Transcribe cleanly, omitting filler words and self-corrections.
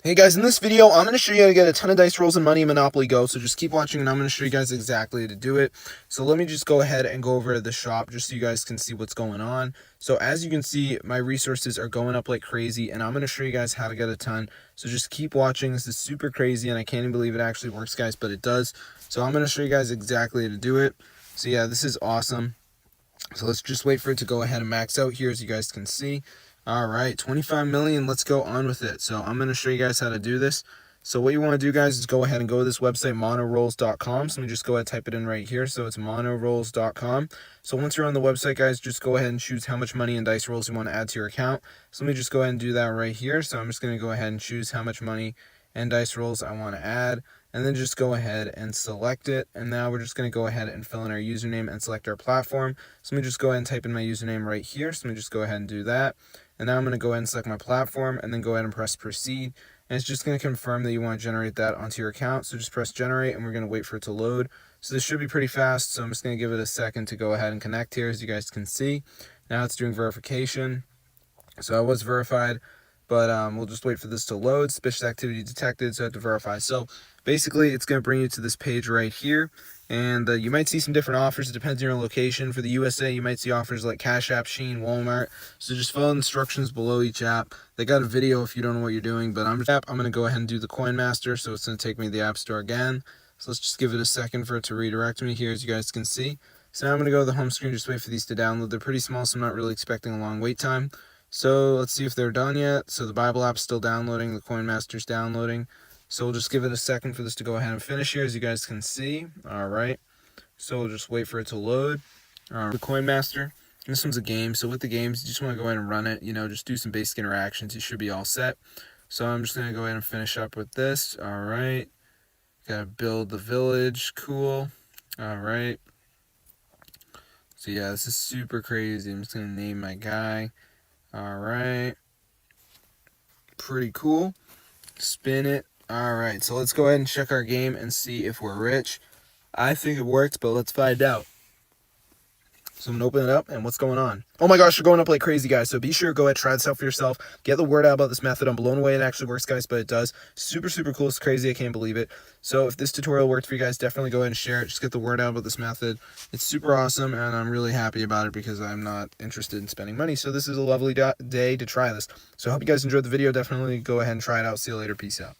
Hey guys, in this video, I'm going to show you how to get a ton of dice rolls in Money in Monopoly Go, so just keep watching and I'm going to show you guys exactly how to do it. So let me just go ahead and go over to the shop just so you guys can see what's going on. So as you can see, my resources are going up like crazy and I'm going to show you guys how to get a ton. So just keep watching. This is super crazy and I can't even believe it actually works, guys, but it does. So I'm going to show you guys exactly how to do it. So yeah, this is awesome. So let's just wait for it to go ahead and max out here as you guys can see. All right, 25 million, let's go on with it. So I'm going to show you guys how to do this. So what you want to do, guys, is go ahead and go to this website, monorolls.com. So let me just go ahead and type it in right here. So it's monorolls.com. So once you're on the website, guys, just go ahead and choose how much money and dice rolls you want to add to your account. So let me just go ahead and do that right here. So I'm just going to go ahead and choose how much money and dice rolls I want to add, and then just go ahead and select it. And now we're just going to go ahead and fill in our username and select our platform. So let me just go ahead and type in my username right here. So let me just go ahead and do that. And now I'm going to go ahead and select my platform and then go ahead and press proceed. And it's just going to confirm that you want to generate that onto your account. So just press generate and we're going to wait for it to load. So this should be pretty fast. So I'm just going to give it a second to go ahead and connect here, as you guys can see. Now it's doing verification. So I was verified, but we'll just wait for this to load. Suspicious activity detected, so I have to verify. So basically, it's going to bring you to this page right here, and you might see some different offers. It depends on your location. For the USA, you might see offers like Cash App, Shein, Walmart. So just follow the instructions below each app. They got a video if you don't know what you're doing, but I'm going to go ahead and do the Coin Master, so it's going to take me to the App Store again. So let's just give it a second for it to redirect me here, as you guys can see. So now I'm going to go to the home screen, just wait for these to download. They're pretty small, so I'm not really expecting a long wait time. So let's see if they're done yet. So the Bible app's still downloading, the Coin Master's downloading. So we'll just give it a second for this to go ahead and finish here, as you guys can see. All right. So we'll just wait for it to load. The Coin Master. This one's a game. So with the games, you just want to go ahead and run it. You know, just do some basic interactions. You should be all set. So I'm just going to go ahead and finish up with this. All right. Got to build the village. Cool. All right. So yeah, this is super crazy. I'm just going to name my guy. Alright, pretty cool. Spin it. Alright, so let's go ahead and check our game and see if we're rich. I think it works, but let's find out. So I'm going to open it up, and what's going on? Oh my gosh, you're going up like crazy, guys. So be sure to go ahead, try this out for yourself. Get the word out about this method. I'm blown away it actually works, guys, but it does. Super, super cool. It's crazy. I can't believe it. So if this tutorial worked for you guys, definitely go ahead and share it. Just get the word out about this method. It's super awesome, and I'm really happy about it because I'm not interested in spending money. So this is a lovely day to try this. So I hope you guys enjoyed the video. Definitely go ahead and try it out. See you later. Peace out.